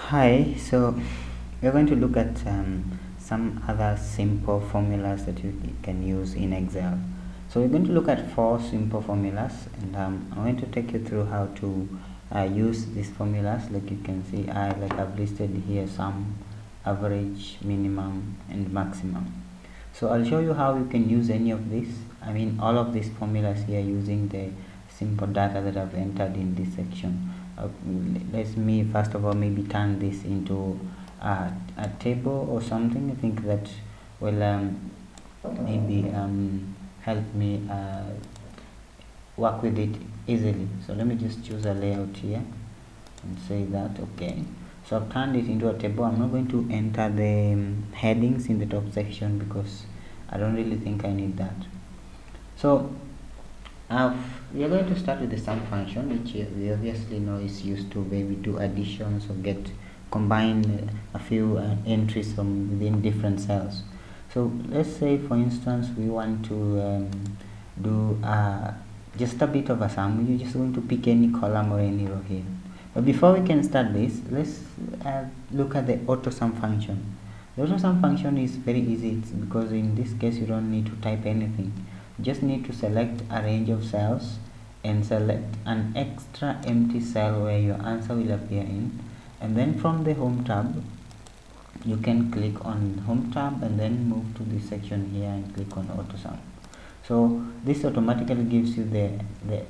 Hi, so we're going to look at some other simple formulas that you can use in Excel. So we're going to look at 4 simple formulas, and I'm going to take you through how to use these formulas. Like you can see, I've listed here sum, average, minimum, and maximum. So I'll show you how you can use any of these. I mean all of these formulas here using the simple data that I've entered in this section. Let me first of all maybe turn this into a table or something. I think that will maybe help me work with it easily. So let me just choose a layout here and say that okay. So I've turned it into a table. I'm not going to enter the headings in the top section because I don't really think I need that. So we are going to start with the sum function, which we obviously know is used to maybe do additions or combine a few entries from within different cells. So let's say for instance we want to do just a bit of a sum. You're just going to pick any column or any row here. But before we can start this, let's look at the autosum function. The autosum function is very easy because in this case you don't need to type anything. You just need to select a range of cells and select an extra empty cell where your answer will appear in, and then from the home tab you can click on home tab and then move to this section here and click on autosum. So this automatically gives you the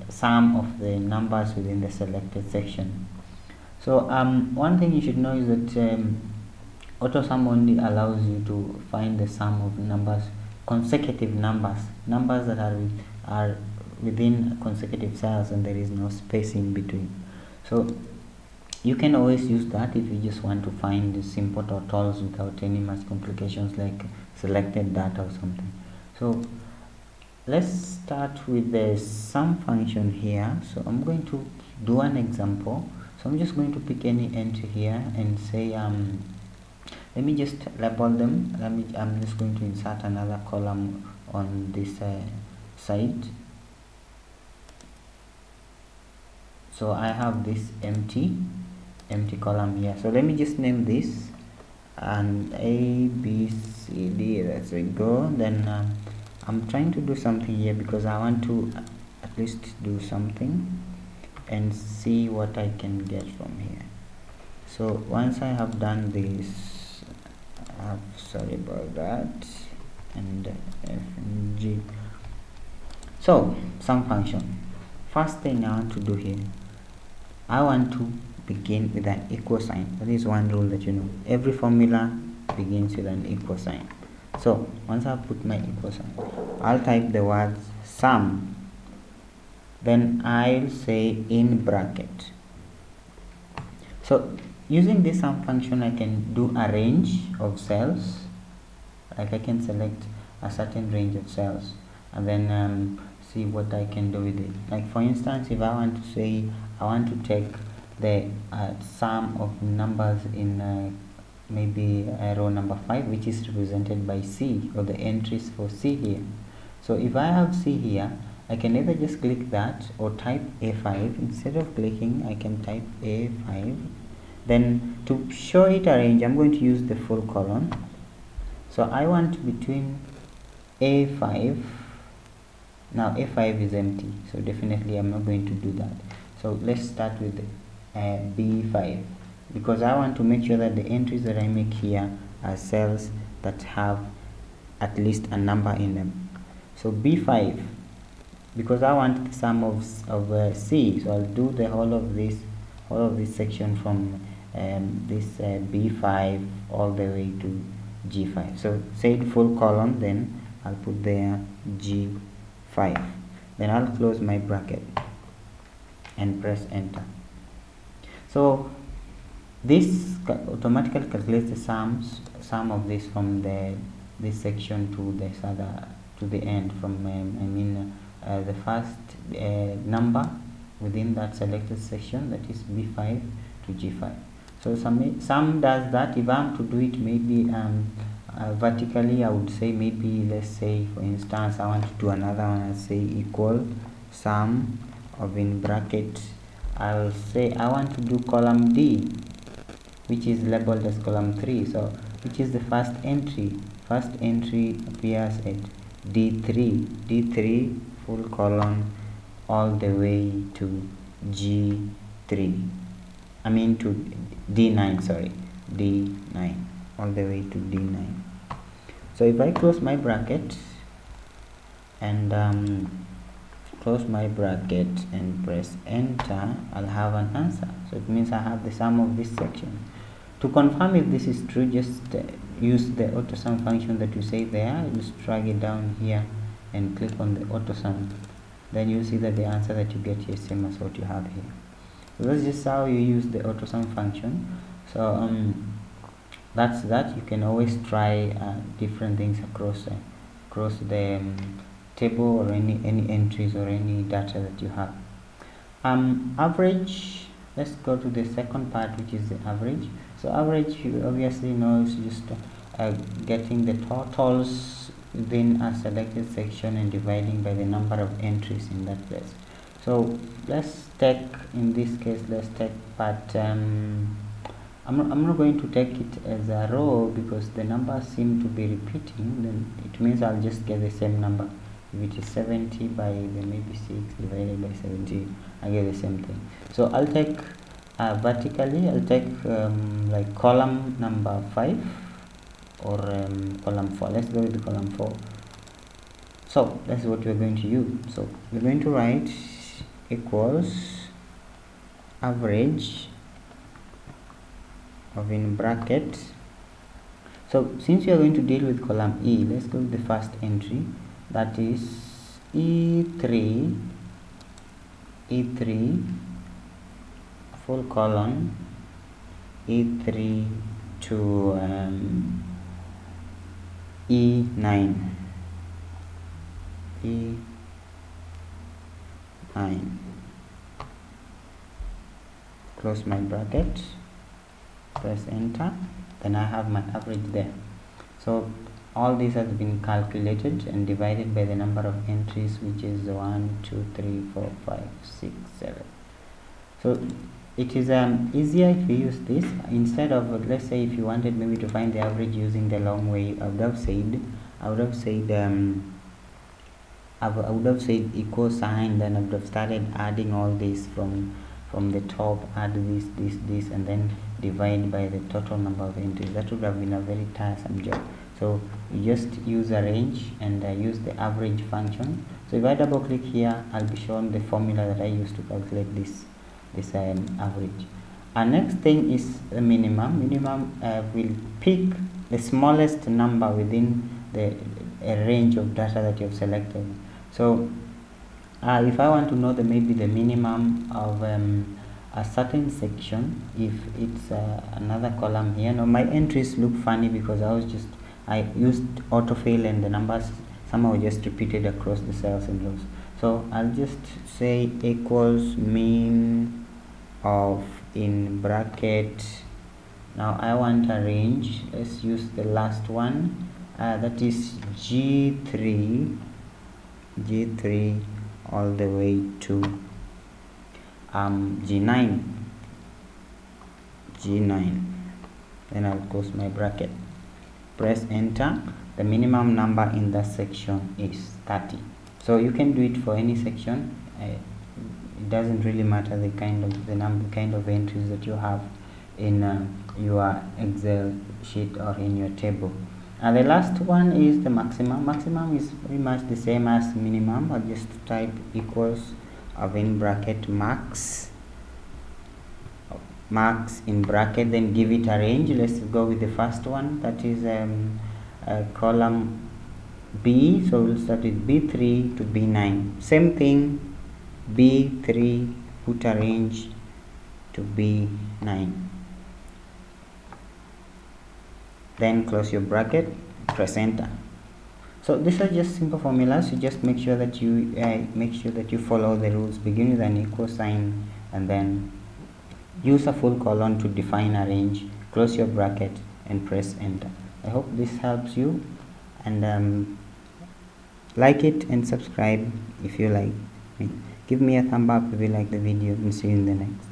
sum of the numbers within the selected section. So one thing you should know is that autosum only allows you to find the sum of numbers, consecutive numbers that are within consecutive cells and there is no space in between. So you can always use that if you just want to find the simple totals without any much complications like selected data or something. So let's start with the sum function here. So I'm going to do an example. So I'm just going to pick any entry here and say let me just label them. I'm just going to insert another column on this side. So I have this empty column here. So let me just name this and A, B, C, D. Let's go. Then I'm trying to do something here because I want to at least do something and see what I can get from here. So once I have done this, sorry about that, and F and G. So sum function. First thing I want to do here, I want to begin with an equal sign. That is one rule that you know. Every formula begins with an equal sign. So once I put my equal sign, I'll type the words sum. Then I'll say in bracket. So using this sum function, I can do a range of cells. Like I can select a certain range of cells and then see what I can do with it. Like for instance, if I want to say I want to take the sum of numbers in maybe row number 5, which is represented by C, or the entries for C here. So if I have C here, I can either just click that or type A5. Instead of clicking, I can type A5. Then to show it a range, I'm going to use the full colon. So I want between A5. Now A5 is empty, so definitely I'm not going to do that. So let's start with B5 because I want to make sure that the entries that I make here are cells that have at least a number in them. So B5, because I want the sum of C, so I'll do the whole of this section from this B5 all the way to G5. So say the full column, then I'll put there G5. Then I'll close my bracket and press enter. So this automatically calculates the sum of this from this section to this other to the end, from the first number within that selected section, that is B5 to G5. So sum does that. If I'm to do it maybe vertically, I would say maybe, let's say for instance I want to do another one. I'll say equal sum of in bracket, I'll say I want to do column D. which is labeled as column 3. So which is the first entry? First entry appears at D3 full colon all the way to G3. I mean to D9, sorry, D9, all the way to D9. So if I close my bracket and close my bracket and press enter, I'll have an answer. So it means I have the sum of this section. To confirm if this is true, just use the autosum function that you say there. Just drag it down here and click on the autosum. Then you see that the answer that you get here is same as what you have here. So that's just how you use the autosum function. So that's that. You can always try different things across the table or any entries or any data that you have. Average. Let's go to the second part, which is the average. So average, you obviously know, is just getting the totals within a selected section and dividing by the number of entries in that place. So let's take, in this case, let's take part I'm not going to take it as a row because the numbers seem to be repeating. Then it means I'll just get the same number. If it is 70 by the maybe 6 divided by 70, I get the same thing. So I'll take vertically, I'll take like column number 5 or column 4. Let's go with the column 4. So that's what we're going to use. So we're going to write equals average of in bracket. So since we are going to deal with column E, let's go with the first entry, that is E3 full colon E3 to E9 close my bracket, press enter, then I have my average there. So all this has been calculated and divided by the number of entries, which is 1 2 3 4 5 6 7. So it is easier if you use this instead of, let's say, if you wanted maybe to find the average using the long way. I would have said equal sign, then I would have started adding all this from the top, add this and then divide by the total number of entries. That would have been a very tiresome job. So you just use a range and use the average function. So if I double click here, I'll be shown the formula that I used to calculate this average. Our next thing is the minimum. Will pick the smallest number within the range of data that you have selected. So if I want to know maybe the minimum of a certain section, if it's another column here. Now my entries look funny because I used autofill and the numbers somehow just repeated across the cells and rows. So I'll just say equals mean of in bracket. Now I want a range. Let's use the last one, that is G3 all the way to G9. Then I'll close my bracket, press enter. The minimum number in that section is 30. So you can do it for any section. It doesn't really matter the kind of entries that you have in your Excel sheet or in your table. And the last one is the maximum. Maximum is pretty much the same as minimum. I'll just type equals of in bracket max in bracket, then give it a range. Let's go with the first one, that is column B. So we'll start with B3 to B9. Same thing, B3, put a range to B9. Then close your bracket, press enter. So these are just simple formulas. You just make sure that you follow the rules. Begin with an equal sign and then use a full colon to define a range. Close your bracket and press enter. I hope this helps you, and like it and subscribe if you like me. Give me a thumb up if you like the video, and see you in the next.